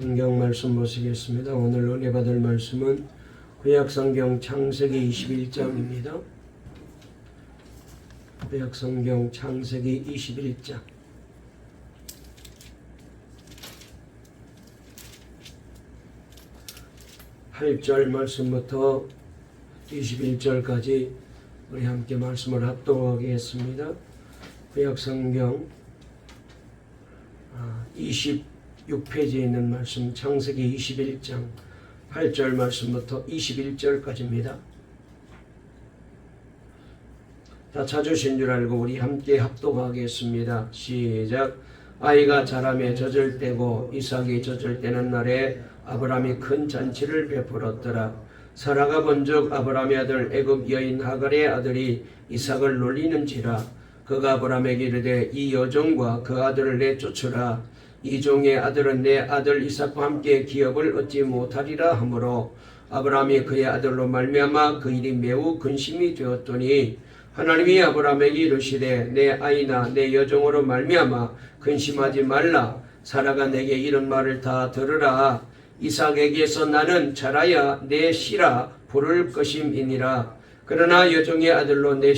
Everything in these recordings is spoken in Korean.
성경 말씀 보시겠습니다. 오늘 은혜 받을 말씀은 구약성경 창세기 21장입니다. 구약성경 창세기 21장 8절 말씀부터 21절까지 우리 함께 말씀을 합독하겠습니다. 구약성경 26페이지에 있는 말씀 창세기 21장 8절 말씀부터 21절까지입니다. 다 찾으신 줄 알고 우리 함께 합독하겠습니다. 시작. 아이가 자라매 젖을 때고 이삭이 젖을 때는 날에 아브라함이 큰 잔치를 베풀었더라. 사라가 본즉 아브라함의 아들 애굽 여인 하갈의 아들이 이삭을 놀리는지라. 그가 아브라함에게 이르되 이 여종과 그 아들을 내쫓으라. 이 종의 아들은 내 아들 이삭과 함께 기업을 얻지 못하리라 하므로 아브라함이 그의 아들로 말미암아 그 일이 매우 근심이 되었더니 하나님이 아브라함에게 이르시되 내 아이나 내 여종으로 말미암아 근심하지 말라. 사라가 내게 이런 말을 다 들으라. 이삭에게서 나는 자라야 내 씨라 부를 것임이니라. 그러나 여종의 아들도 내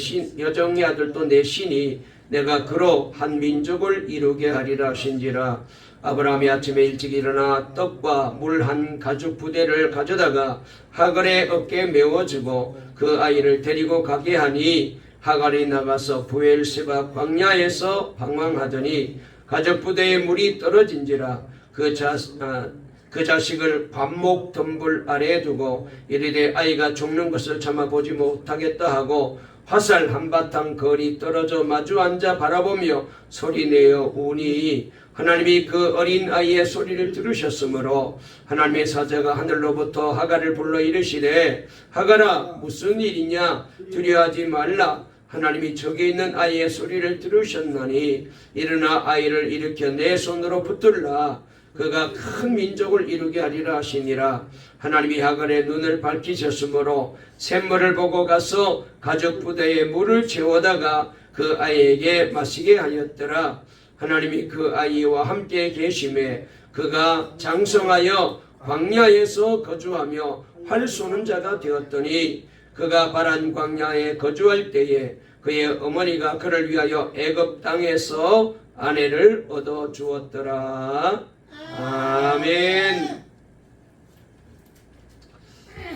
신이 내가 그로 한 민족을 이루게 하리라 하신지라. 아브라함이 아침에 일찍 일어나 떡과 물 한 가죽 부대를 가져다가 하갈의 어깨에 메워주고 그 아이를 데리고 가게 하니 하갈이 나가서 부엘세바 광야에서 방황하더니 가죽 부대에 물이 떨어진지라. 그 자식을 관목 덤불 아래에 두고 이르되 아이가 죽는 것을 참아보지 못하겠다 하고 화살 한바탕 거리 떨어져 마주 앉아 바라보며 소리내어 우니 하나님이 그 어린 아이의 소리를 들으셨으므로 하나님의 사자가 하늘로부터 하갈을 불러 이르시되 하갈아 무슨 일이냐 두려워하지 말라. 하나님이 저기 있는 아이의 소리를 들으셨나니 일어나 아이를 일으켜 내 손으로 붙들라. 그가 큰 민족을 이루게 하리라 하시니라. 하나님이 하갈의 눈을 밝히셨으므로 샘물을 보고 가서 가죽 부대에 물을 채워다가 그 아이에게 마시게 하였더라. 하나님이 그 아이와 함께 계심에 그가 장성하여 광야에서 거주하며 활 쏘는 자가 되었더니 그가 바란 광야에 거주할 때에 그의 어머니가 그를 위하여 애굽 땅에서 아내를 얻어 주었더라. 아멘.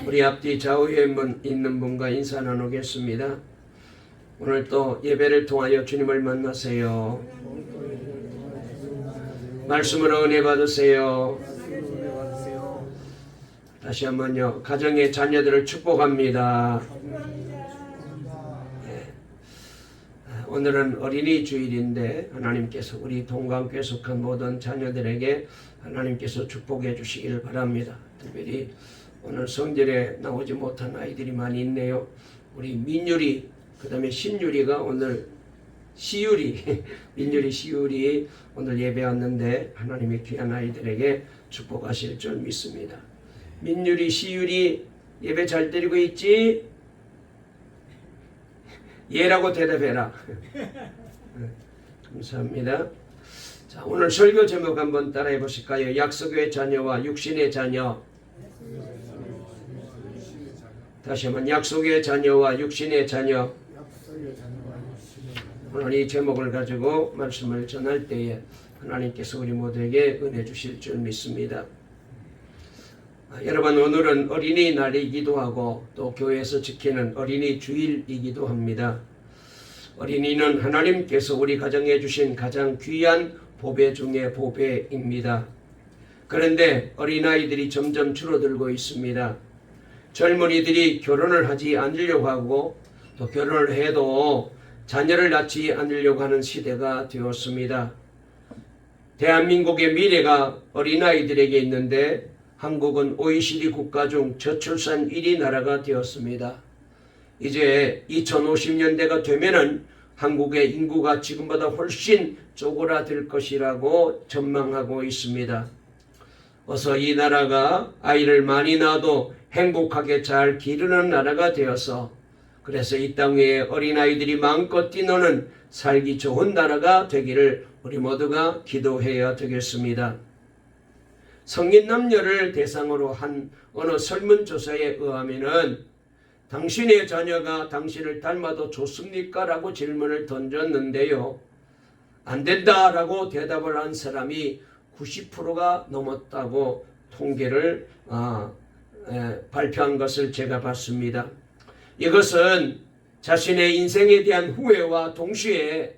우리 앞뒤 좌우에 있는 분과 인사 나누겠습니다. 오늘 또 예배를 통하여 주님을 만나세요. 말씀으로 은혜 받으세요. 다시 한번요. 가정의 자녀들을 축복합니다. 네. 오늘은 어린이 주일인데 하나님께서 우리 동강교회 속한 모든 자녀들에게 하나님께서 축복해 주시길 바랍니다. 특별히 오늘 성전에 나오지 못한 아이들이 많이 있네요. 우리 민율이, 그 다음에 신율이가 오늘 시율이, 민율이 시율이 오늘 예배 왔는데 하나님의 귀한 아이들에게 축복하실 줄 믿습니다. 민율이 시율이 예배 잘 드리고 있지? 예라고 대답해라. 감사합니다. 자, 오늘 설교 제목 한번 따라해 보실까요? 약속의 자녀와 육신의 자녀. 다시 한번 약속의 자녀와 육신의 자녀. 오늘 이 제목을 가지고 말씀을 전할 때에 하나님께서 우리 모두에게 은혜 주실 줄 믿습니다. 여러분, 오늘은 어린이날이기도 하고 또 교회에서 지키는 어린이 주일이기도 합니다. 어린이는 하나님께서 우리 가정에 주신 가장 귀한 보배 중의 보배입니다. 그런데 어린아이들이 점점 줄어들고 있습니다. 젊은이들이 결혼을 하지 않으려고 하고 또 결혼을 해도 자녀를 낳지 않으려고 하는 시대가 되었습니다. 대한민국의 미래가 어린아이들에게 있는데 한국은 OECD 국가 중 저출산 1위 나라가 되었습니다. 이제 2050년대가 되면은 한국의 인구가 지금보다 훨씬 쪼그라들 것이라고 전망하고 있습니다. 어서 이 나라가 아이를 많이 낳아도 행복하게 잘 기르는 나라가 되어서 그래서 이 땅 위에 어린아이들이 마음껏 뛰노는 살기 좋은 나라가 되기를 우리 모두가 기도해야 되겠습니다. 성인 남녀를 대상으로 한 어느 설문조사에 의하면은 당신의 자녀가 당신을 닮아도 좋습니까? 라고 질문을 던졌는데요. 안 된다라고 대답을 한 사람이 90%가 넘었다고 통계를 발표한 것을 제가 봤습니다. 이것은 자신의 인생에 대한 후회와 동시에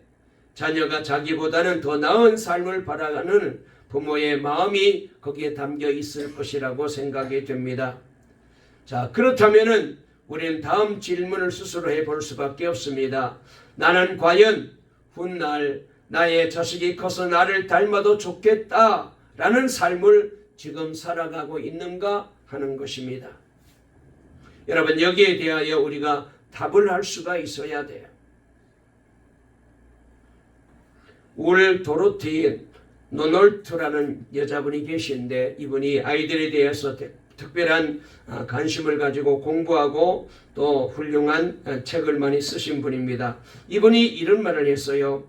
자녀가 자기보다는 더 나은 삶을 바라는 부모의 마음이 거기에 담겨 있을 것이라고 생각이 됩니다. 자, 그렇다면은 우리는 다음 질문을 스스로 해볼 수밖에 없습니다. 나는 과연 훗날 나의 자식이 커서 나를 닮아도 좋겠다라는 삶을 지금 살아가고 있는가 하는 것입니다. 여러분, 여기에 대하여 우리가 답을 할 수가 있어야 돼요. 울 도로티 노놀트라는 여자분이 계신데 이분이 아이들에 대해서 특별한 관심을 가지고 공부하고 또 훌륭한 책을 많이 쓰신 분입니다. 이분이 이런 말을 했어요.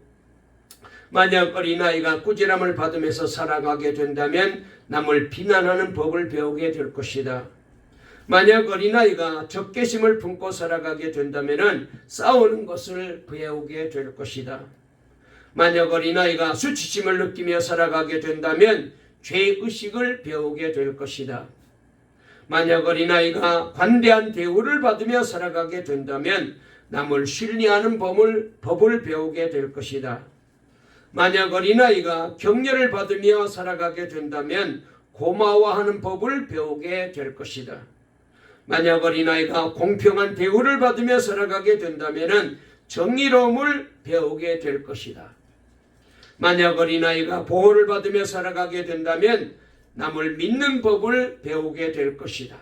만약 어린아이가 꾸지람을 받으면서 살아가게 된다면 남을 비난하는 법을 배우게 될 것이다. 만약 어린아이가 적개심을 품고 살아가게 된다면 싸우는 것을 배우게 될 것이다. 만약 어린아이가 수치심을 느끼며 살아가게 된다면 죄의식을 배우게 될 것이다. 만약 어린아이가 관대한 대우를 받으며 살아가게 된다면 남을 신뢰하는 법을 배우게 될 것이다. 만약 어린아이가 격려를 받으며 살아가게 된다면 고마워하는 법을 배우게 될 것이다. 만약 어린아이가 공평한 대우를 받으며 살아가게 된다면 정의로움을 배우게 될 것이다. 만약 어린아이가 보호를 받으며 살아가게 된다면 남을 믿는 법을 배우게 될 것이다.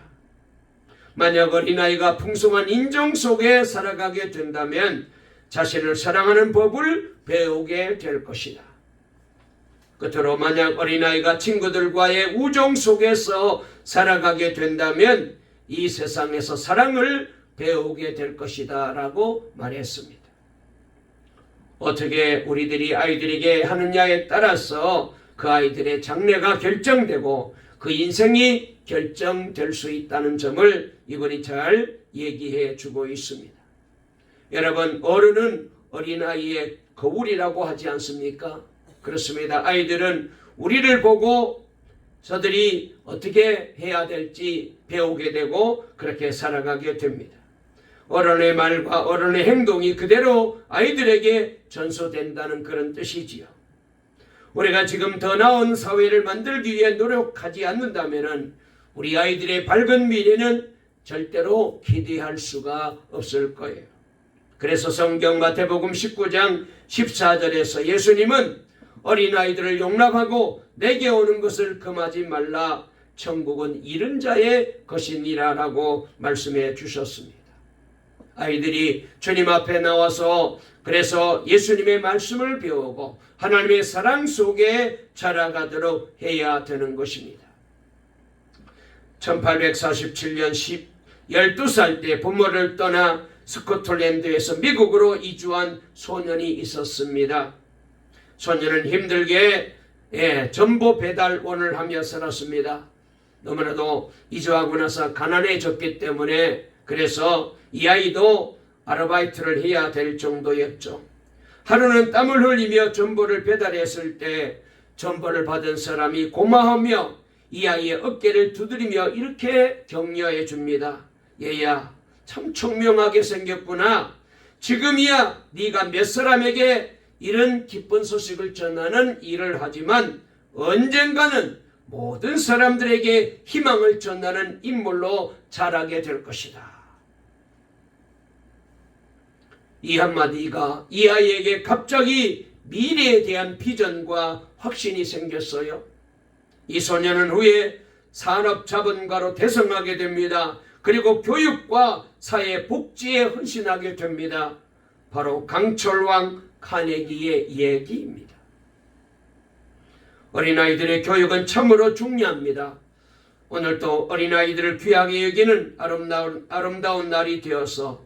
만약 어린아이가 풍성한 인정 속에 살아가게 된다면 자신을 사랑하는 법을 배우게 될 것이다. 끝으로 만약 어린아이가 친구들과의 우정 속에서 살아가게 된다면 이 세상에서 사랑을 배우게 될 것이다 라고 말했습니다. 어떻게 우리들이 아이들에게 하느냐에 따라서 그 아이들의 장래가 결정되고 그 인생이 결정될 수 있다는 점을 이분이 잘 얘기해 주고 있습니다. 여러분, 어른은 어린아이의 거울이라고 하지 않습니까? 그렇습니다. 아이들은 우리를 보고 저들이 어떻게 해야 될지 배우게 되고 그렇게 살아가게 됩니다. 어른의 말과 어른의 행동이 그대로 아이들에게 전수된다는 그런 뜻이지요. 우리가 지금 더 나은 사회를 만들기 위해 노력하지 않는다면 우리 아이들의 밝은 미래는 절대로 기대할 수가 없을 거예요. 그래서 성경 마태복음 19장 14절에서 예수님은 어린아이들을 용납하고 내게 오는 것을 금하지 말라. 천국은 잃은 자의 것이니라 라고 말씀해 주셨습니다. 아이들이 주님 앞에 나와서 그래서 예수님의 말씀을 배우고 하나님의 사랑 속에 자라가도록 해야 되는 것입니다. 1847년 12살 때 부모를 떠나 스코틀랜드에서 미국으로 이주한 소년이 있었습니다. 소년은 힘들게 전보 배달원을 하며 살았습니다. 너무나도 이주하고 나서 가난해졌기 때문에 그래서 이 아이도 아르바이트를 해야 될 정도였죠. 하루는 땀을 흘리며 전보를 배달했을 때 전보를 받은 사람이 고마워하며 이 아이의 어깨를 두드리며 이렇게 격려해 줍니다. 얘야, 참 총명하게 생겼구나. 지금이야 네가 몇 사람에게 이런 기쁜 소식을 전하는 일을 하지만 언젠가는 모든 사람들에게 희망을 전하는 인물로 자라게 될 것이다. 이 한마디가 이 아이에게 갑자기 미래에 대한 비전과 확신이 생겼어요. 이 소년은 후에 산업자본가로 대성하게 됩니다. 그리고 교육과 사회 복지에 헌신하게 됩니다. 바로 강철왕 카네기의 얘기입니다. 어린아이들의 교육은 참으로 중요합니다. 오늘도 어린아이들을 귀하게 여기는 아름다운 날이 되어서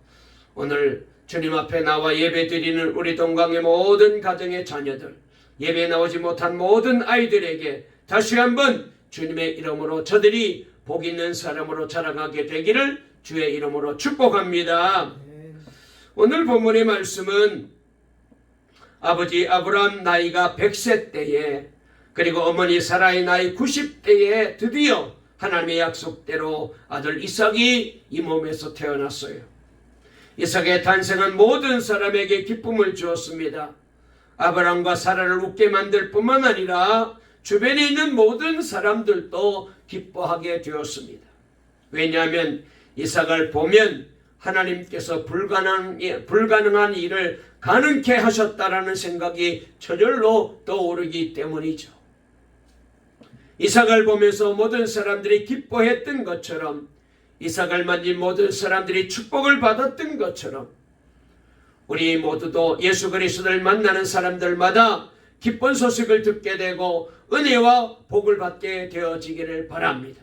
오늘 주님 앞에 나와 예배드리는 우리 동강의 모든 가정의 자녀들, 예배 나오지 못한 모든 아이들에게 다시 한번 주님의 이름으로 저들이 복 있는 사람으로 자라가게 되기를 주의 이름으로 축복합니다. 오늘 본문의 말씀은 아버지 아브라함 나이가 100세 때에 그리고 어머니 사라의 나이 90대에 드디어 하나님의 약속대로 아들 이삭이 이 몸에서 태어났어요. 이삭의 탄생은 모든 사람에게 기쁨을 주었습니다. 아브라함과 사라를 웃게 만들 뿐만 아니라 주변에 있는 모든 사람들도 기뻐하게 되었습니다. 왜냐하면 이삭을 보면 하나님께서 불가능한 일을 가능케 하셨다라는 생각이 저절로 떠오르기 때문이죠. 이삭을 보면서 모든 사람들이 기뻐했던 것처럼, 이삭을 만진 모든 사람들이 축복을 받았던 것처럼, 우리 모두도 예수 그리스도를 만나는 사람들마다 기쁜 소식을 듣게 되고 은혜와 복을 받게 되어지기를 바랍니다.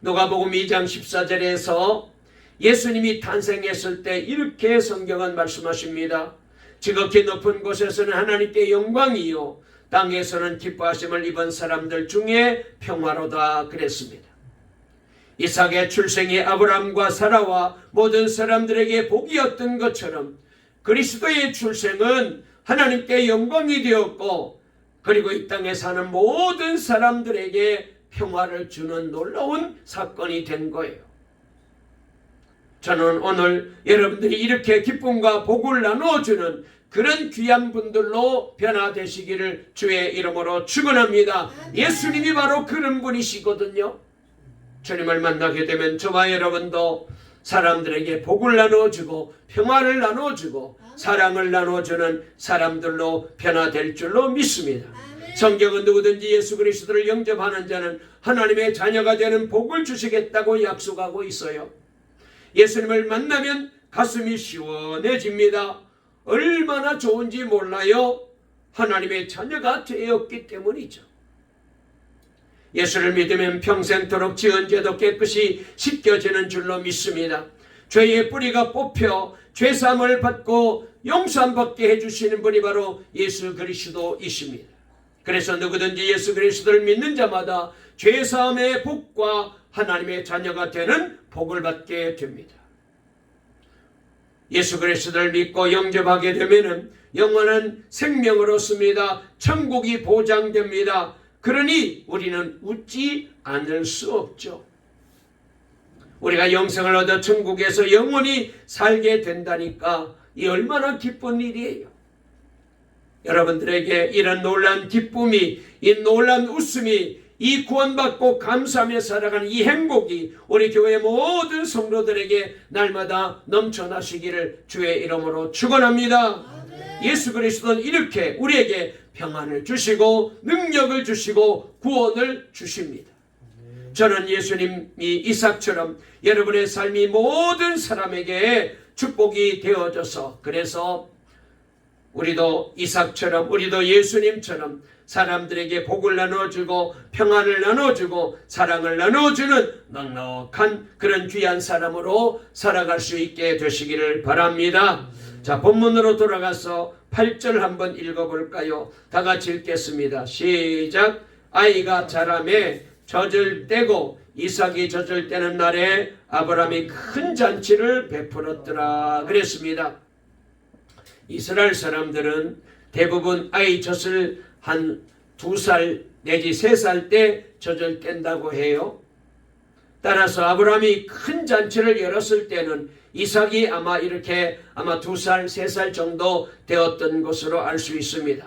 누가복음 2장 14절에서 예수님이 탄생했을 때 이렇게 성경은 말씀하십니다. 지극히 높은 곳에서는 하나님께 영광이요 땅에서는 기뻐하심을 입은 사람들 중에 평화로다 그랬습니다. 이삭의 출생이 아브라함과 사라와 모든 사람들에게 복이었던 것처럼 그리스도의 출생은 하나님께 영광이 되었고 그리고 이 땅에 사는 모든 사람들에게 평화를 주는 놀라운 사건이 된 거예요. 저는 오늘 여러분들이 이렇게 기쁨과 복을 나누어주는 그런 귀한 분들로 변화되시기를 주의 이름으로 축원합니다. 예수님이 바로 그런 분이시거든요. 주님을 만나게 되면 저와 여러분도 사람들에게 복을 나누어주고 평화를 나누어주고 사랑을 나누어주는 사람들로 변화될 줄로 믿습니다. 성경은 누구든지 예수 그리스도를 영접하는 자는 하나님의 자녀가 되는 복을 주시겠다고 약속하고 있어요. 예수님을 만나면 가슴이 시원해집니다. 얼마나 좋은지 몰라요. 하나님의 자녀가 되었기 때문이죠. 예수를 믿으면 평생토록 지은 죄도 깨끗이 씻겨지는 줄로 믿습니다. 죄의 뿌리가 뽑혀 죄사함을 받고 용서받게 해주시는 분이 바로 예수 그리스도이십니다. 그래서 누구든지 예수 그리스도를 믿는 자마다 죄사함의 복과 하나님의 자녀가 되는 복을 받게 됩니다. 예수 그리스도를 믿고 영접하게 되면 영원한 생명을 얻습니다. 천국이 보장됩니다. 그러니 우리는 웃지 않을 수 없죠. 우리가 영생을 얻어 천국에서 영원히 살게 된다니까 이 얼마나 기쁜 일이에요. 여러분들에게 이런 놀라운 기쁨이, 이 놀라운 웃음이, 이 구원받고 감사하며 살아가는 이 행복이 우리 교회 모든 성도들에게 날마다 넘쳐나시기를 주의 이름으로 축원합니다. 예수 그리스도는 이렇게 우리에게 평안을 주시고 능력을 주시고 구원을 주십니다. 저는 예수님이 이삭처럼 여러분의 삶이 모든 사람에게 축복이 되어져서, 그래서 우리도 이삭처럼, 우리도 예수님처럼 사람들에게 복을 나눠주고 평안을 나눠주고 사랑을 나눠주는 넉넉한 그런 귀한 사람으로 살아갈 수 있게 되시기를 바랍니다. 자, 본문으로 돌아가서 8절 한번 읽어볼까요? 다 같이 읽겠습니다. 시작. 아이가 자라매 젖을 떼고 이삭이 젖을 떼는 날에 아브라함이 큰 잔치를 베풀었더라 그랬습니다. 이스라엘 사람들은 대부분 아이 젖을 한 2살 내지 3살 때 젖을 뗀다고 해요. 따라서 아브라함이 큰 잔치를 열었을 때는 이삭이 아마 2살, 3살 정도 되었던 것으로 알 수 있습니다.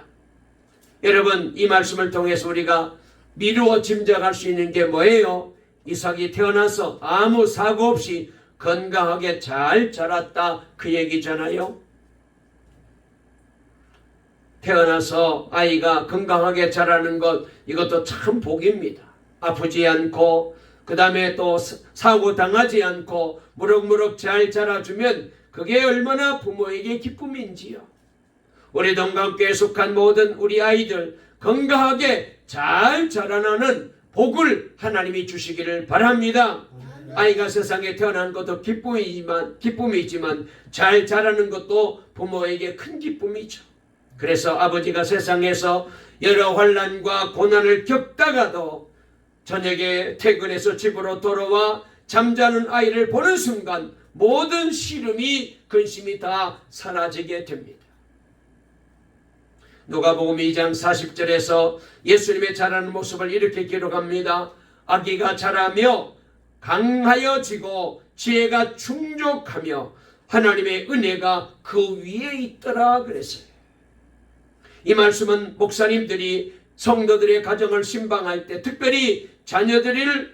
여러분, 이 말씀을 통해서 우리가 미루어 짐작할 수 있는 게 뭐예요? 이삭이 태어나서 아무 사고 없이 건강하게 잘 자랐다 그 얘기잖아요. 태어나서 아이가 건강하게 자라는 것, 이것도 참 복입니다. 아프지 않고 그 다음에 또 사고 당하지 않고 무럭무럭 잘 자라주면 그게 얼마나 부모에게 기쁨인지요. 우리 동감교회에 속한 모든 우리 아이들 건강하게 잘 자라나는 복을 하나님이 주시기를 바랍니다. 아이가 세상에 태어난 것도 기쁨이지만 잘 자라는 것도 부모에게 큰 기쁨이죠. 그래서 아버지가 세상에서 여러 환난과 고난을 겪다가도 저녁에 퇴근해서 집으로 돌아와 잠자는 아이를 보는 순간 모든 시름이 근심이 다 사라지게 됩니다. 누가복음 2장 40절에서 예수님의 자라는 모습을 이렇게 기록합니다. 아기가 자라며 강하여지고 지혜가 충족하며 하나님의 은혜가 그 위에 있더라 그랬어요. 이 말씀은 목사님들이 성도들의 가정을 신방할 때, 특별히 자녀들을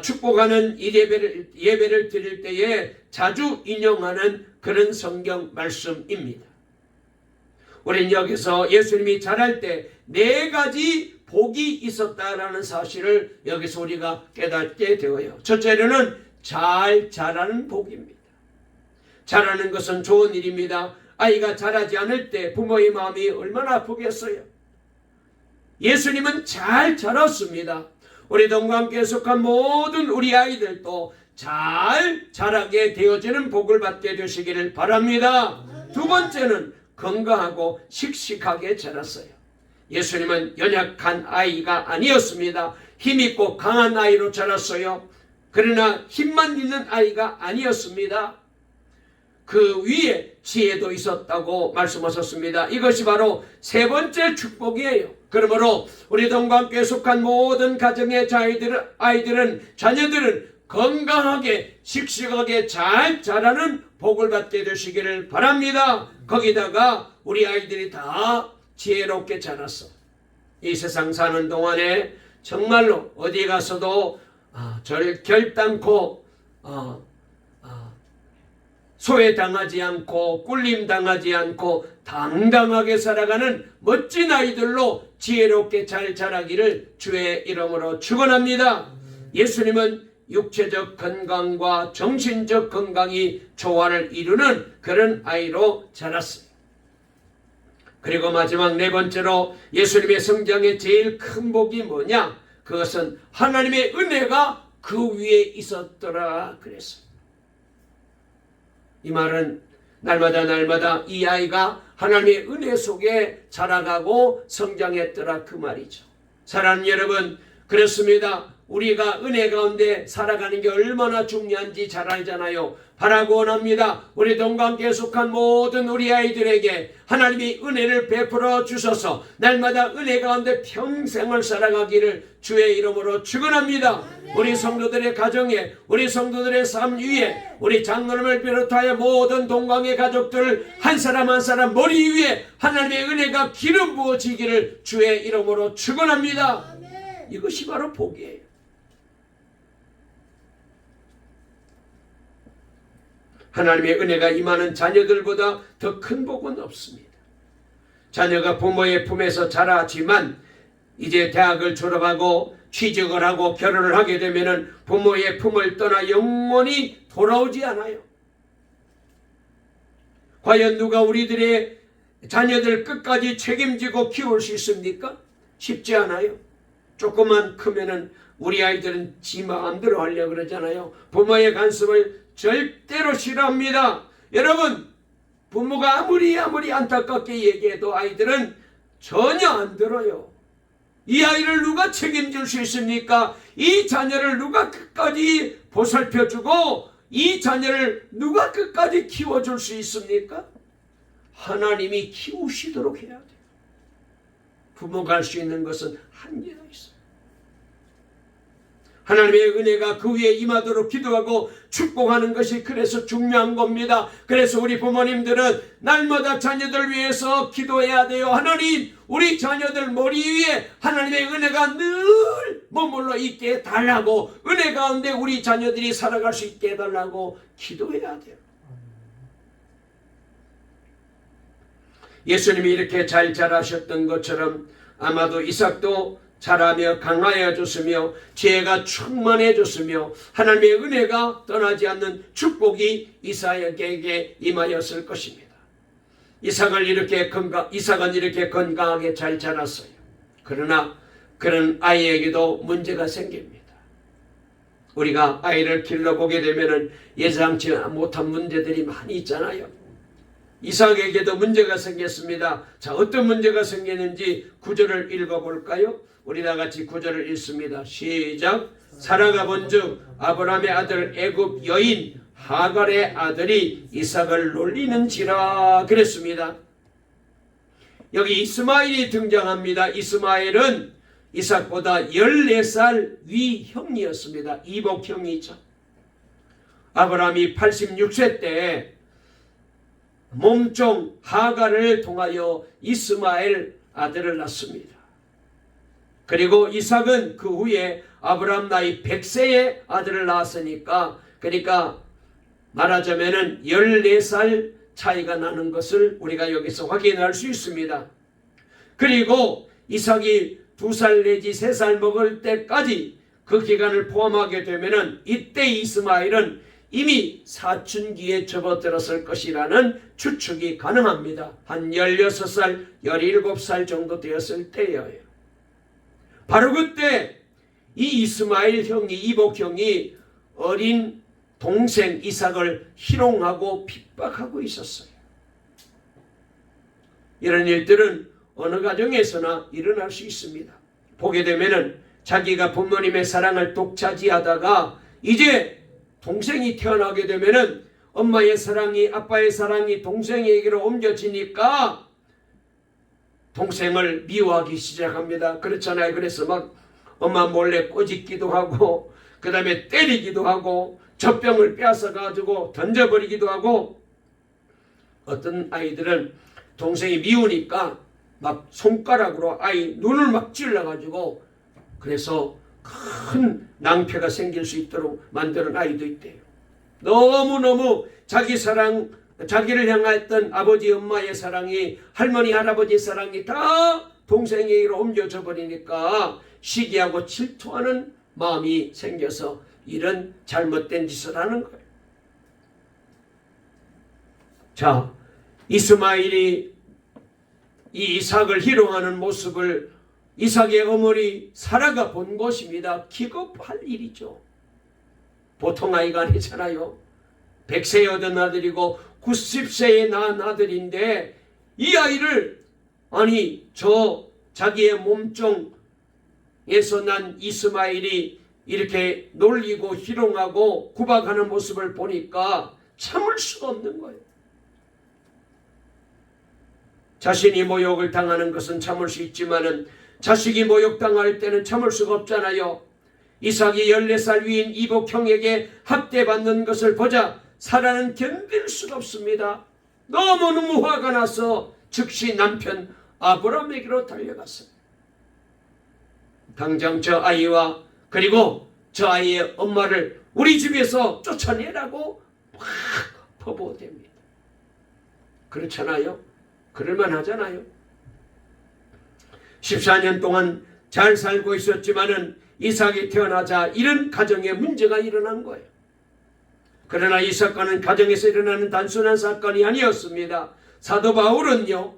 축복하는 이 예배를 드릴 때에 자주 인용하는 그런 성경 말씀입니다. 우리는 여기서 예수님이 자랄 때 4가지 복이 있었다라는 사실을 여기서 우리가 깨닫게 되어요. 첫째로는 잘 자라는 복입니다. 자라는 것은 좋은 일입니다. 아이가 자라지 않을 때 부모의 마음이 얼마나 아프겠어요. 예수님은 잘 자랐습니다. 우리 동관교회에 속한 모든 우리 아이들도 잘 자라게 되어지는 복을 받게 되시기를 바랍니다. 두 번째는 건강하고 씩씩하게 자랐어요. 예수님은 연약한 아이가 아니었습니다. 힘있고 강한 아이로 자랐어요. 그러나 힘만 있는 아이가 아니었습니다. 그 위에 지혜도 있었다고 말씀하셨습니다. 이것이 바로 세 번째 축복이에요. 그러므로 우리 동관교회에 속한 모든 가정의 자녀들은 건강하게 씩씩하게 잘 자라는 복을 받게 되시기를 바랍니다. 거기다가 우리 아이들이 다 지혜롭게 자랐어. 이 세상 사는 동안에 정말로 어디 가서도 결단코 소외당하지 않고 꿀림당하지 않고 당당하게 살아가는 멋진 아이들로 지혜롭게 잘 자라기를 주의 이름으로 축원합니다. 예수님은 육체적 건강과 정신적 건강이 조화를 이루는 그런 아이로 자랐어요. 그리고 마지막 4번째로 예수님의 성장의 제일 큰 복이 뭐냐? 그것은 하나님의 은혜가 그 위에 있었더라 그랬어요. 이 말은 날마다 이 아이가 하나님의 은혜 속에 자라가고 성장했더라 그 말이죠. 사랑하는 여러분, 그렇습니다. 우리가 은혜 가운데 살아가는 게 얼마나 중요한지 잘 알잖아요. 바라고 원합니다. 우리 동관교회에 속한 모든 우리 아이들에게 하나님이 은혜를 베풀어 주셔서 날마다 은혜 가운데 평생을 살아가기를 주의 이름으로 축원합니다. 우리 성도들의 가정에, 우리 성도들의 삶 위에, 우리 장로님을 비롯하여 모든 동광의 가족들 한 사람 한 사람 머리 위에 하나님의 은혜가 기름 부어지기를 주의 이름으로 축원합니다. 이것이 바로 복이에요. 하나님의 은혜가 임하는 자녀들보다 더 큰 복은 없습니다. 자녀가 부모의 품에서 자라지만 이제 대학을 졸업하고 취직을 하고 결혼을 하게 되면 부모의 품을 떠나 영원히 돌아오지 않아요. 과연 누가 우리들의 자녀들 끝까지 책임지고 키울 수 있습니까? 쉽지 않아요. 조금만 크면은 우리 아이들은 지 마음대로 하려고 그러잖아요. 부모의 간섭을 절대로 싫어합니다. 여러분, 부모가 아무리 안타깝게 얘기해도 아이들은 전혀 안 들어요. 이 아이를 누가 책임질 수 있습니까? 이 자녀를 누가 끝까지 보살펴주고 이 자녀를 누가 끝까지 키워줄 수 있습니까? 하나님이 키우시도록 해야 돼요. 부모가 할 수 있는 것은 한계가 있어요. 하나님의 은혜가 그 위에 임하도록 기도하고 축복하는 것이 그래서 중요한 겁니다. 그래서 우리 부모님들은 날마다 자녀들 위해서 기도해야 돼요. 하나님, 우리 자녀들 머리 위에 하나님의 은혜가 늘 머물러 있게 해달라고, 은혜 가운데 우리 자녀들이 살아갈 수 있게 해달라고 기도해야 돼요. 예수님이 이렇게 잘 자라셨던 것처럼 아마도 이삭도 자라며 강하여졌으며 지혜가 충만해졌으며 하나님의 은혜가 떠나지 않는 축복이 이삭에게 임하였을 것입니다. 이삭은 이렇게 건강하게 잘 자랐어요. 그러나 그런 아이에게도 문제가 생깁니다. 우리가 아이를 길러보게 되면 예상치 못한 문제들이 많이 있잖아요. 이삭에게도 문제가 생겼습니다. 자, 어떤 문제가 생겼는지 구절을 읽어볼까요? 우리 다 같이 구절을 읽습니다. 시작. 사라가 본즉 아브라함의 아들 애굽 여인 하갈의 아들이 이삭을 놀리는지라 그랬습니다. 여기 이스마엘이 등장합니다. 이스마엘은 이삭보다 14살 위 형이었습니다. 이복형이죠. 아브라함이 86세 때 몸종 하갈을 통하여 이스마엘 아들을 낳습니다. 그리고 이삭은 그 후에 아브라함 나이 100세에 아들을 낳았으니까, 그러니까 말하자면은 14살 차이가 나는 것을 우리가 여기서 확인할 수 있습니다. 그리고 이삭이 2살 내지 3살 먹을 때까지 그 기간을 포함하게 되면은 이때 이스마엘은 이미 사춘기에 접어들었을 것이라는 추측이 가능합니다. 한 16살, 17살 정도 되었을 때예요. 바로 그때 이 이스마엘 형이, 이복 형이 어린 동생 이삭을 희롱하고 핍박하고 있었어요. 이런 일들은 어느 가정에서나 일어날 수 있습니다. 보게 되면은 자기가 부모님의 사랑을 독차지하다가 이제 동생이 태어나게 되면은 엄마의 사랑이, 아빠의 사랑이 동생에게로 옮겨지니까 동생을 미워하기 시작합니다. 그렇잖아요. 그래서 막 엄마 몰래 꼬집기도 하고, 그 다음에 때리기도 하고, 젖병을 빼앗아 가지고 던져버리기도 하고, 어떤 아이들은 동생이 미우니까 막 손가락으로 아이 눈을 막 찔러가지고, 그래서 큰 낭패가 생길 수 있도록 만드는 아이도 있대요. 너무너무 자기 사랑, 자기를 향했던 아버지 엄마의 사랑이, 할머니 할아버지 사랑이 다 동생에게로 옮겨져 버리니까 시기하고 질투하는 마음이 생겨서 이런 잘못된 짓을 하는 거예요. 자, 이스마엘이 이 이삭을 희롱하는 모습을 이삭의 어머니 사라가 본 것입니다. 기겁할 일이죠. 보통 아이가 아니잖아요. 100세에 얻은 아들이고 90세에 낳은 아들인데 이 아이를, 아니 저 자기의 몸종에서 난 이스마엘이 이렇게 놀리고 희롱하고 구박하는 모습을 보니까 참을 수가 없는 거예요. 자신이 모욕을 당하는 것은 참을 수 있지만은 자식이 모욕당할 때는 참을 수가 없잖아요. 이삭이 14살 위인 이복형에게 학대받는 것을 보자 사라는 견딜 수가 없습니다. 너무너무 화가 나서 즉시 남편 아브라함에게로 달려갔어요. 당장 저 아이와 그리고 저 아이의 엄마를 우리 집에서 쫓아내라고 막 퍼부어댑니다. 그렇잖아요. 그럴만 하잖아요. 14년 동안 잘 살고 있었지만은 이삭이 태어나자 이런 가정에 문제가 일어난 거예요. 그러나 이 사건은 가정에서 일어나는 단순한 사건이 아니었습니다. 사도 바울은요,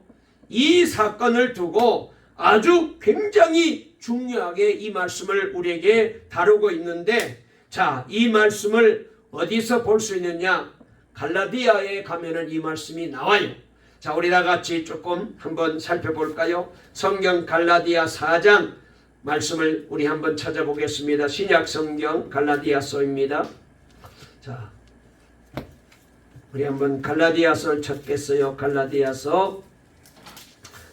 이 사건을 두고 아주 굉장히 중요하게 이 말씀을 우리에게 다루고 있는데, 자, 이 말씀을 어디서 볼 수 있느냐? 갈라디아에 가면은 이 말씀이 나와요. 자, 우리 다 같이 조금 한번 살펴볼까요? 성경 갈라디아 4장 말씀을 우리 한번 찾아보겠습니다. 신약 성경 갈라디아서입니다. 자, 우리 한번 갈라디아서를 찾겠어요. 갈라디아서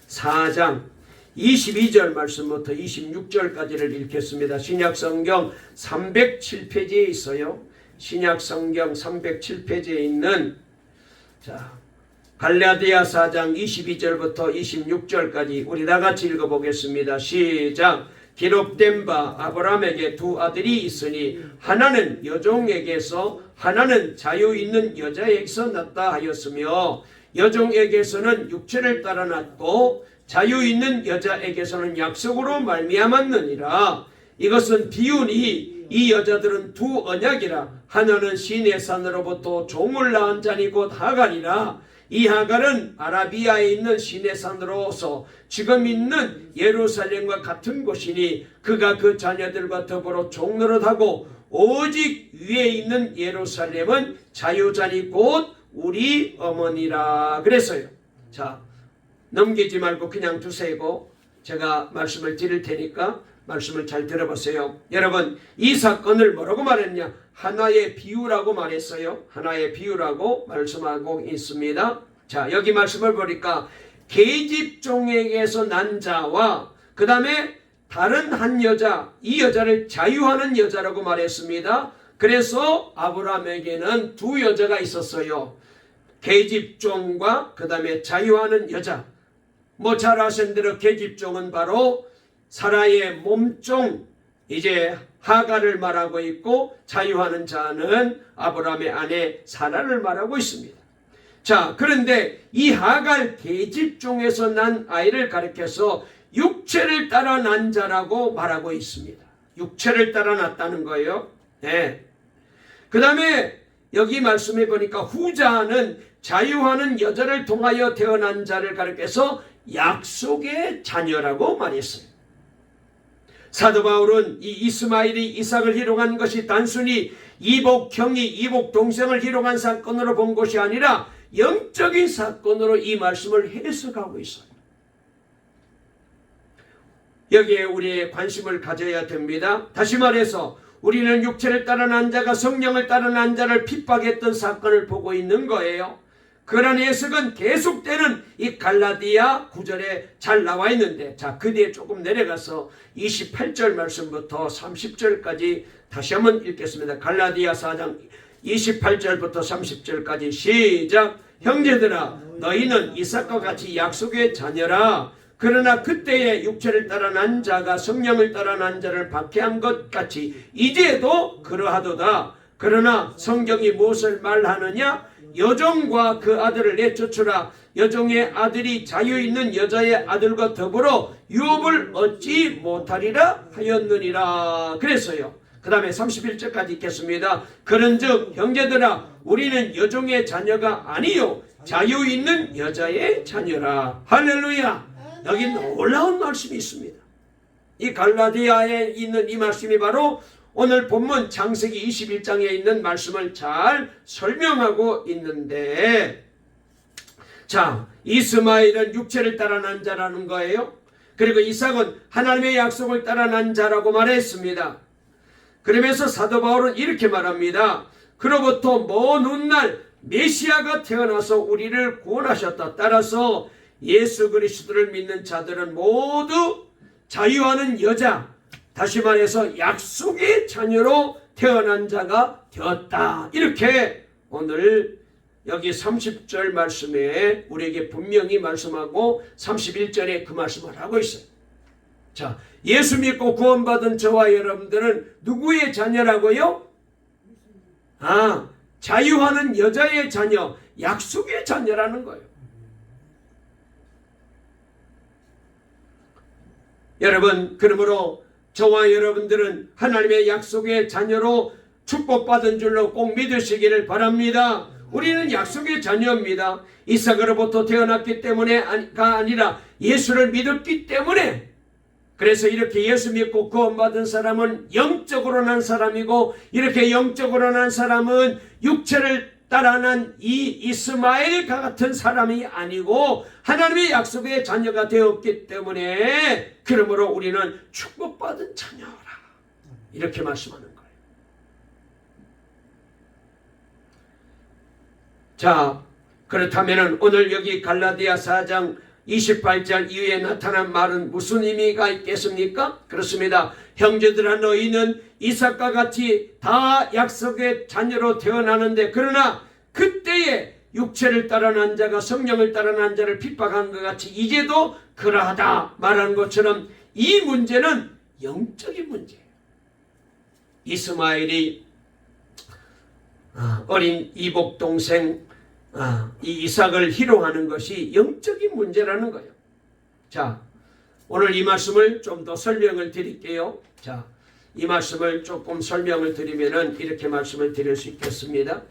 4장 22절 말씀부터 26절까지를 읽겠습니다. 신약 성경 307페이지에 있어요. 신약 성경 307페이지에 있는, 자, 갈라디아 4장 22절부터 26절까지 우리 다 같이 읽어보겠습니다. 시작. 기록된 바 아브라함에게 두 아들이 있으니 하나는 여종에게서 하나는 자유 있는 여자에게서 났다 하였으며, 여종에게서는 육체를 따라 났고 자유 있는 여자에게서는 약속으로 말미암았느니라. 이것은 비유니 이 여자들은 두 언약이라. 하나는 시내 산으로부터 종을 낳은 자니 곧 하갈이라. 이 하갈은 아라비아에 있는 시내산으로서 지금 있는 예루살렘과 같은 곳이니 그가 그 자녀들과 더불어 종노릇하고 오직 위에 있는 예루살렘은 자유자니 곧 우리 어머니라 그랬어요. 자, 넘기지 말고 그냥 두세고 제가 말씀을 드릴 테니까 말씀을 잘 들어보세요. 여러분, 이 사건을 뭐라고 말했냐? 하나의 비유라고 말했어요. 하나의 비유라고 말씀하고 있습니다. 자, 여기 말씀을 보니까 계집종에게서 난 자와 그 다음에 다른 한 여자, 이 여자를 자유하는 여자라고 말했습니다. 그래서 아브라함에게는 두 여자가 있었어요. 계집종과 그 다음에 자유하는 여자. 뭐 잘 아시는 대로 계집종은 바로 사라의 몸종, 이제 하갈을 말하고 있고, 자유하는 자는 아브라함의 아내 사라를 말하고 있습니다. 자, 그런데 이 하갈 계집종에서 난 아이를 가리켜서 육체를 따라 난 자라고 말하고 있습니다. 육체를 따라 났다는 거예요. 네. 그 다음에 여기 말씀해 보니까 후자는 자유하는 여자를 통하여 태어난 자를 가리켜서 약속의 자녀라고 말했어요. 사도 바울은 이 이스마엘이 이삭을 희롱한 것이 단순히 이복형이 이복 동생을 희롱한 사건으로 본 것이 아니라 영적인 사건으로 이 말씀을 해석하고 있어요. 여기에 우리의 관심을 가져야 됩니다. 다시 말해서 우리는 육체를 따라 난 자가 성령을 따라 난 자를 핍박했던 사건을 보고 있는 거예요. 그런 해석은 계속되는 이 갈라디아 9절에 잘 나와 있는데, 자, 그 뒤에 조금 내려가서 28절 말씀부터 30절까지 다시 한번 읽겠습니다. 갈라디아 4장 28절부터 30절까지 시작. 형제들아, 너희는 이삭과 같이 약속의 자녀라. 그러나 그때의 육체를 따라 난 자가 성령을 따라 난 자를 박해한 것 같이 이제도 그러하도다. 그러나 성경이 무엇을 말하느냐? 여종과 그 아들을 내쫓으라. 여종의 아들이 자유 있는 여자의 아들과 더불어 유업을 얻지 못하리라 하였느니라. 그랬어요. 그 다음에 31절까지 읽겠습니다. 그런즉 형제들아, 우리는 여종의 자녀가 아니요 자유 있는 여자의 자녀라. 할렐루야. 여기 놀라운 말씀이 있습니다. 이 갈라디아에 있는 이 말씀이 바로 오늘 본문 창세기 21장에 있는 말씀을 잘 설명하고 있는데, 자, 이스마엘은 육체를 따라 난 자라는 거예요. 그리고 이삭은 하나님의 약속을 따라 난 자라고 말했습니다. 그러면서 사도 바울은 이렇게 말합니다. 그로부터 먼 훗날 메시아가 태어나서 우리를 구원하셨다. 따라서 예수 그리스도를 믿는 자들은 모두 자유하는 여자, 다시 말해서 약속의 자녀로 태어난 자가 되었다. 이렇게 오늘 여기 30절 말씀에 우리에게 분명히 말씀하고 31절에 그 말씀을 하고 있어요. 자, 예수 믿고 구원받은 저와 여러분들은 누구의 자녀라고요? 자유하는 여자의 자녀, 약속의 자녀라는 거예요. 여러분, 그러므로 저와 여러분들은 하나님의 약속의 자녀로 축복받은 줄로 꼭 믿으시기를 바랍니다. 우리는 약속의 자녀입니다. 이삭으로부터 태어났기 때문에가 아니라 예수를 믿었기 때문에, 그래서 이렇게 예수 믿고 구원받은 사람은 영적으로 난 사람이고, 이렇게 영적으로 난 사람은 육체를 따라 난 이 이스마엘과 같은 사람이 아니고 하나님의 약속의 자녀가 되었기 때문에, 그러므로 우리는 축복받은 자녀라, 이렇게 말씀하는 거예요. 자, 그렇다면 오늘 여기 갈라디아 4장 28절 이후에 나타난 말은 무슨 의미가 있겠습니까? 그렇습니다. 형제들아, 너희는 이삭과 같이 다 약속의 자녀로 태어나는데, 그러나 그때에 육체를 따라 난 자가 성령을 따라 난 자를 핍박한 것 같이 이제도 그러하다 말하는 것처럼 이 문제는 영적인 문제예요. 이스마엘이 어린 이복 동생 이 이삭을 희롱하는 것이 영적인 문제라는 거예요. 자, 오늘 이 말씀을 좀 더 설명을 드릴게요. 자, 이 말씀을 조금 설명을 드리면은 이렇게 말씀을 드릴 수 있겠습니다.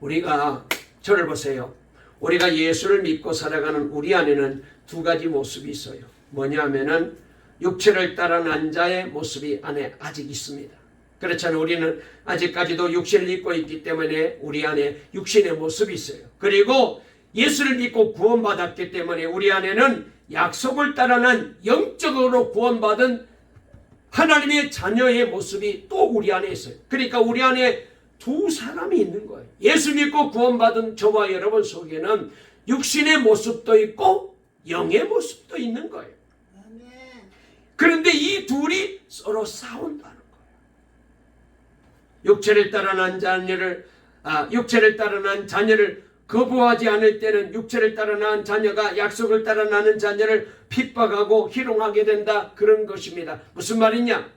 우리가, 저를 보세요. 우리가 예수를 믿고 살아가는 우리 안에는 두 가지 모습이 있어요. 뭐냐면은 육체를 따라 난 자의 모습이 안에 아직 있습니다. 그렇잖아요. 우리는 아직까지도 육신을 입고 있기 때문에 우리 안에 육신의 모습이 있어요. 그리고 예수를 믿고 구원받았기 때문에 우리 안에는 약속을 따라난 영적으로 구원받은 하나님의 자녀의 모습이 또 우리 안에 있어요. 그러니까 우리 안에 두 사람이 있는 거예요. 예수 믿고 구원받은 저와 여러분 속에는 육신의 모습도 있고 영의 모습도 있는 거예요. 그런데 이 둘이 서로 싸운다는 거예요. 육체를 따라 난 자녀를 거부하지 않을 때는 육체를 따라 낳은 자녀가 약속을 따라 낳는 자녀를 핍박하고 희롱하게 된다. 그런 것입니다. 무슨 말이냐?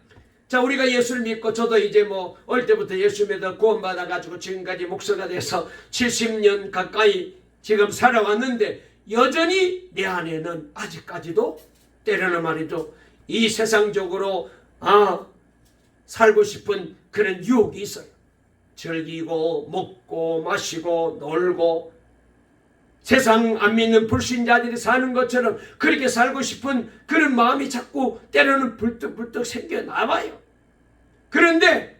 자, 우리가 예수를 믿고 저도 이제 어릴 때부터 예수 믿어 구원받아 가지고 지금까지 목사가 돼서 70년 가까이 지금 살아왔는데 여전히 내 안에는 아직까지도 때로는 말이죠. 이 세상적으로 살고 싶은 그런 유혹이 있어요. 즐기고 먹고 마시고 놀고 세상 안 믿는 불신자들이 사는 것처럼 그렇게 살고 싶은 그런 마음이 자꾸 때로는 불떡불떡 생겨나와요. 그런데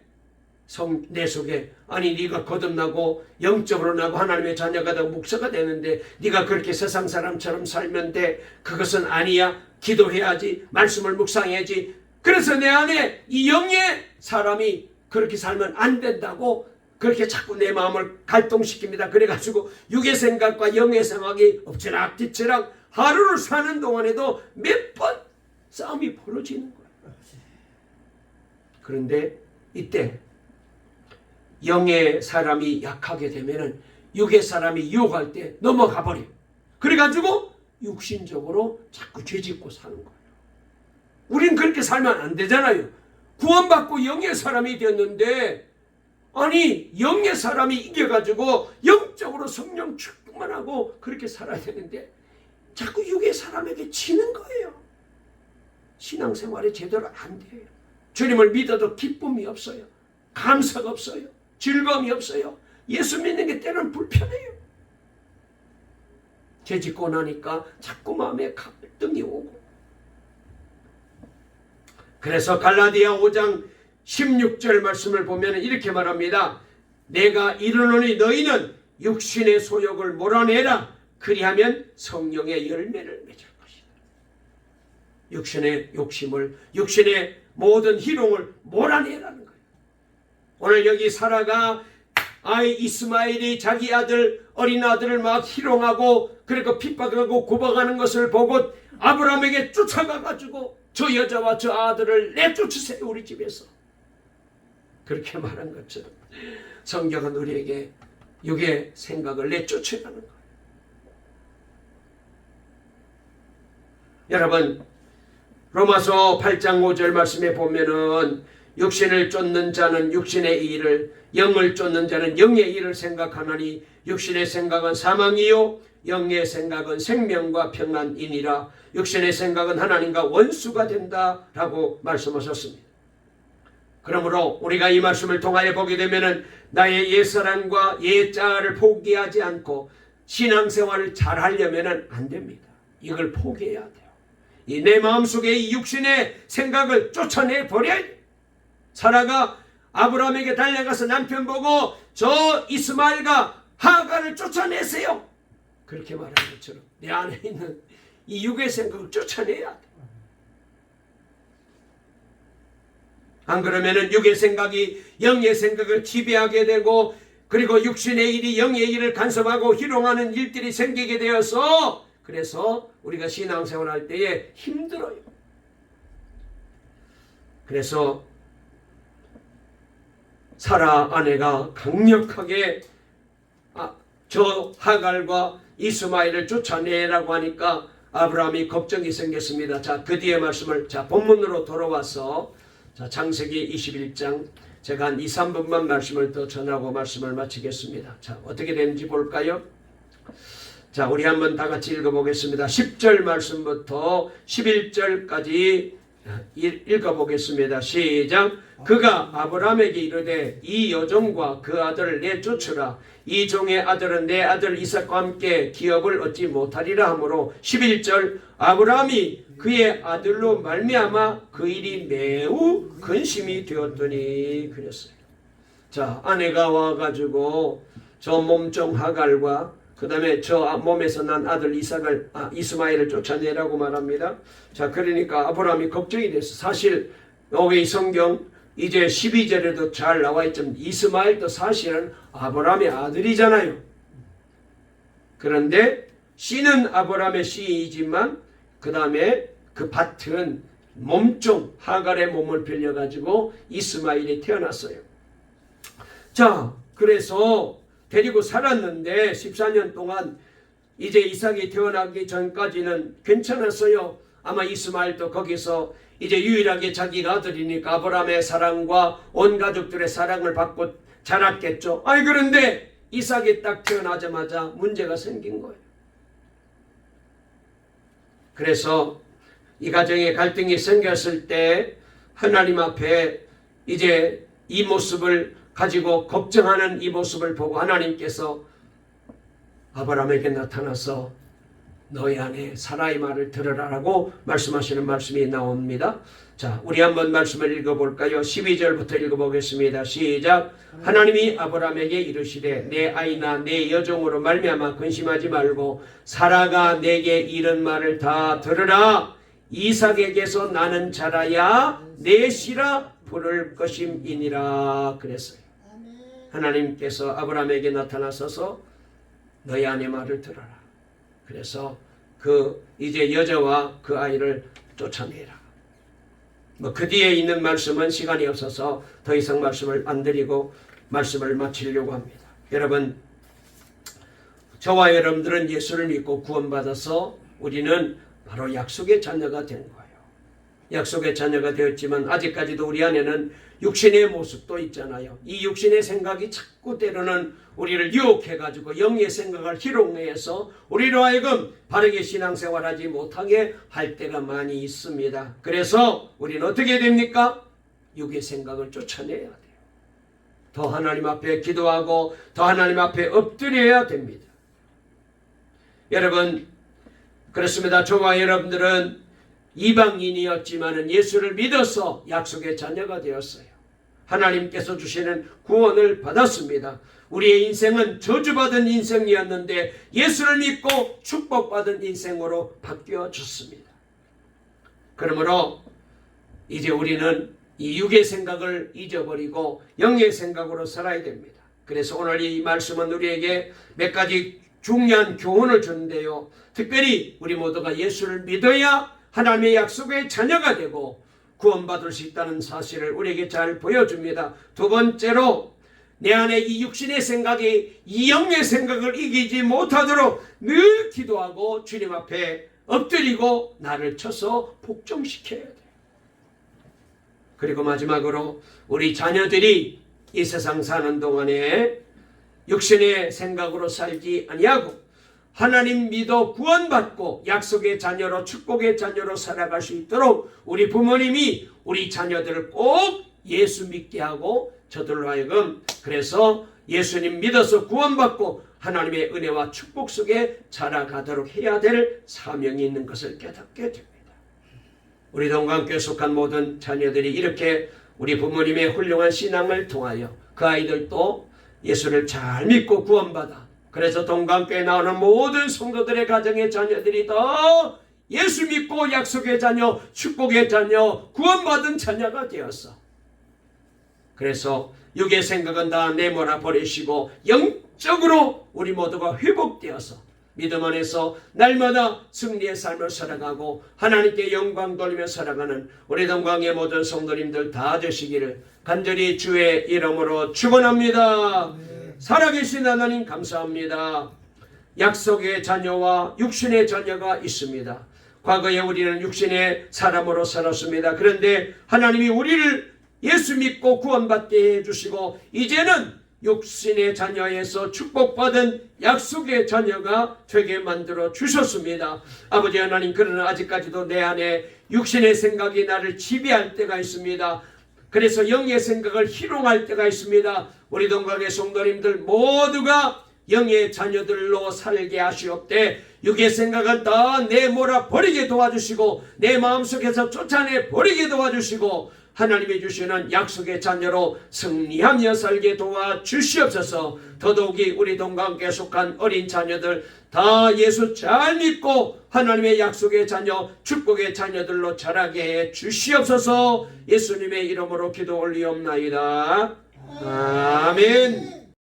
내 속에 네가 거듭나고 영적으로 나고 하나님의 자녀가 되고 목사가 되는데 네가 그렇게 세상 사람처럼 살면 돼. 그것은 아니야. 기도해야지. 말씀을 묵상해야지. 그래서 내 안에 이 영의 사람이 그렇게 살면 안 된다고 그렇게 자꾸 내 마음을 갈등시킵니다. 그래가지고 육의 생각과 영의 생각이 엎치락뒤치락 하루를 사는 동안에도 몇 번 싸움이 벌어지는 거예요. 그런데 이때 영의 사람이 약하게 되면은 육의 사람이 유혹할 때 넘어가 버려요. 그래가지고 육신적으로 자꾸 죄짓고 사는 거예요. 우린 그렇게 살면 안 되잖아요. 구원받고 영의 사람이 되었는데 영의 사람이 이겨가지고 영적으로 성령 축복만 하고 그렇게 살아야 되는데 자꾸 육의 사람에게 지는 거예요. 신앙생활이 제대로 안 돼요. 주님을 믿어도 기쁨이 없어요. 감사가 없어요. 즐거움이 없어요. 예수 믿는 게 때로는 불편해요. 죄짓고 나니까 자꾸 마음에 갈등이 오고. 그래서 갈라디아 5장 16절 말씀을 보면 이렇게 말합니다. 내가 이르노니 너희는 육신의 소욕을 몰아내라. 그리하면 성령의 열매를 맺을 것이다. 육신의 욕심을, 육신의 모든 희롱을 몰아내라는 거예요. 오늘 여기 사라가 이스마엘이 자기 어린 아들을 막 희롱하고 그리고 핍박하고 구박하는 것을 보고 아브라함에게 쫓아가가지고 저 여자와 저 아들을 내쫓으세요 우리 집에서. 그렇게 말한 것처럼 성경은 우리에게 육의 생각을 내쫓으라는 거예요. 여러분 로마서 8장 5절 말씀에 보면은 육신을 쫓는 자는 육신의 일을 영을 쫓는 자는 영의 일을 생각하나니 육신의 생각은 사망이요 영의 생각은 생명과 평안이니라. 육신의 생각은 하나님과 원수가 된다라고 말씀하셨습니다. 그러므로 우리가 이 말씀을 통하여 보게 되면은 나의 옛사람과 옛자아를 포기하지 않고 신앙생활을 잘 하려면은 안 됩니다. 이걸 포기해야 돼요. 내 마음속에 이 육신의 생각을 쫓아내 버려야 돼요. 사라가 아브라함에게 달려가서 남편 보고 저 이스마엘과 하가를 쫓아내세요. 그렇게 말한 것처럼 내 안에 있는 이 육의 생각을 쫓아내야 돼. 안 그러면은 육의 생각이 영의 생각을 지배하게 되고 그리고 육신의 일이 영의 일을 간섭하고 희롱하는 일들이 생기게 되어서 그래서 우리가 신앙생활 할 때에 힘들어요. 그래서 사라 아내가 강력하게 저 하갈과 이스마엘을 쫓아내라고 하니까 아브라함이 걱정이 생겼습니다. 자, 그 뒤에 말씀을 본문으로 돌아와서 창세기 21장 제가 한 2, 3분만 말씀을 더 전하고 말씀을 마치겠습니다. 자, 어떻게 되는지 볼까요? 우리 한번 다 같이 읽어보겠습니다. 10절 말씀부터 11절까지 읽어보겠습니다. 시작. 그가 아브라함에게 이르되 이 여종과 그 아들을 내쫓으라. 이 종의 아들은 내 아들 이삭과 함께 기업을 얻지 못하리라 하므로 11절 아브라함이 그의 아들로 말미암아 그 일이 매우 근심이 되었더니 그랬어요. 자, 아내가 와가지고 저 몸종 하갈과 그 다음에 저 몸에서 난 아들 이스마엘을 쫓아내라고 말합니다. 자, 그러니까 아브라함이 걱정이 됐어. 사실 여기 성경 이제 12절에도 잘 나와 있지만 이스마엘도 사실은 아브라함의 아들이잖아요. 그런데 씨는 아브라함의 씨이지만 그 다음에 그 밭은 몸종 하갈의 몸을 빌려가지고 이스마엘이 태어났어요. 자, 그래서 데리고 살았는데 14년 동안 이제 이삭이 태어나기 전까지는 괜찮았어요. 아마 이스마엘도 거기서 이제 유일하게 자기가 아들이니까 아브라함의 사랑과 온 가족들의 사랑을 받고 자랐겠죠. 아니 그런데 이삭이 딱 태어나자마자 문제가 생긴 거예요. 그래서 이 가정에 갈등이 생겼을 때 하나님 앞에 이제 이 모습을 가지고 걱정하는 이 모습을 보고 하나님께서 아브라함에게 나타나서 너희 아내 사라의 말을 들으라라고 말씀하시는 말씀이 나옵니다. 자, 우리 한번 말씀을 읽어볼까요? 12절부터 읽어보겠습니다. 시작. 하나님이 아브라함에게 이르시되 내 아이나 내 여종으로 말미암아 근심하지 말고 사라가 내게 이른 말을 다 들으라. 이삭에게서 나는 자라야 내 씨라 부를 것임이니라 그랬어요. 하나님께서 아브라함에게 나타나셔서 너희 아내 말을 들어라. 그래서 이제 여자와 그 아이를 쫓아내라. 그 뒤에 있는 말씀은 시간이 없어서 더 이상 말씀을 안 드리고 말씀을 마치려고 합니다. 여러분, 저와 여러분들은 예수를 믿고 구원받아서 우리는 바로 약속의 자녀가 된 거예요. 약속의 자녀가 되었지만 아직까지도 우리 안에는 육신의 모습도 있잖아요. 이 육신의 생각이 자꾸 때로는 우리를 유혹해가지고 영의 생각을 희롱해서 우리로 하여금 바르게 신앙생활하지 못하게 할 때가 많이 있습니다. 그래서 우리는 어떻게 됩니까? 육의 생각을 쫓아내야 돼요. 더 하나님 앞에 기도하고 더 하나님 앞에 엎드려야 됩니다. 여러분, 그렇습니다. 저와 여러분들은 이방인이었지만 예수를 믿어서 약속의 자녀가 되었어요. 하나님께서 주시는 구원을 받았습니다. 우리의 인생은 저주받은 인생이었는데 예수를 믿고 축복받은 인생으로 바뀌어졌습니다. 그러므로 이제 우리는 이 육의 생각을 잊어버리고 영의 생각으로 살아야 됩니다. 그래서 오늘 이 말씀은 우리에게 몇 가지 중요한 교훈을 주는데요. 특별히 우리 모두가 예수를 믿어야 하나님의 약속의 자녀가 되고 구원받을 수 있다는 사실을 우리에게 잘 보여줍니다. 두 번째로 내 안에 이 육신의 생각이 이 영의 생각을 이기지 못하도록 늘 기도하고 주님 앞에 엎드리고 나를 쳐서 복종시켜야 돼요. 그리고 마지막으로 우리 자녀들이 이 세상 사는 동안에 육신의 생각으로 살지 아니하고 하나님 믿어 구원받고 약속의 자녀로 축복의 자녀로 살아갈 수 있도록 우리 부모님이 우리 자녀들을 꼭 예수 믿게 하고 저들로 하여금 그래서 예수님 믿어서 구원받고 하나님의 은혜와 축복 속에 자라가도록 해야 될 사명이 있는 것을 깨닫게 됩니다. 우리 동강교회 속한 모든 자녀들이 이렇게 우리 부모님의 훌륭한 신앙을 통하여 그 아이들도 예수를 잘 믿고 구원받아 그래서 동강교회에 나오는 모든 성도들의 가정의 자녀들이 더 예수 믿고 약속의 자녀, 축복의 자녀, 구원받은 자녀가 되었어. 그래서 육의 생각은 다 내몰아 버리시고 영적으로 우리 모두가 회복되어서 믿음 안에서 날마다 승리의 삶을 살아가고 하나님께 영광 돌리며 살아가는 우리 동강의 모든 성도님들 다 되시기를 간절히 주의 이름으로 축원합니다. 살아계신 하나님 감사합니다. 약속의 자녀와 육신의 자녀가 있습니다. 과거에 우리는 육신의 사람으로 살았습니다. 그런데 하나님이 우리를 예수 믿고 구원받게 해주시고 이제는 육신의 자녀에서 축복받은 약속의 자녀가 되게 만들어 주셨습니다. 아버지 하나님, 그러나 아직까지도 내 안에 육신의 생각이 나를 지배할 때가 있습니다. 그래서 영의 생각을 희롱할 때가 있습니다. 우리 동각의 성도님들 모두가 영의 자녀들로 살게 하시옵되 육의 생각은 다 내몰아 버리게 도와주시고 내 마음속에서 쫓아내 버리게 도와주시고 하나님이 주시는 약속의 자녀로 승리하며 살게 도와주시옵소서. 더더욱이 우리 동각에 속한 어린 자녀들 다 예수 잘 믿고 하나님의 약속의 자녀 축복의 자녀들로 자라게 해 주시옵소서. 예수님의 이름으로 기도 올리옵나이다. 아멘.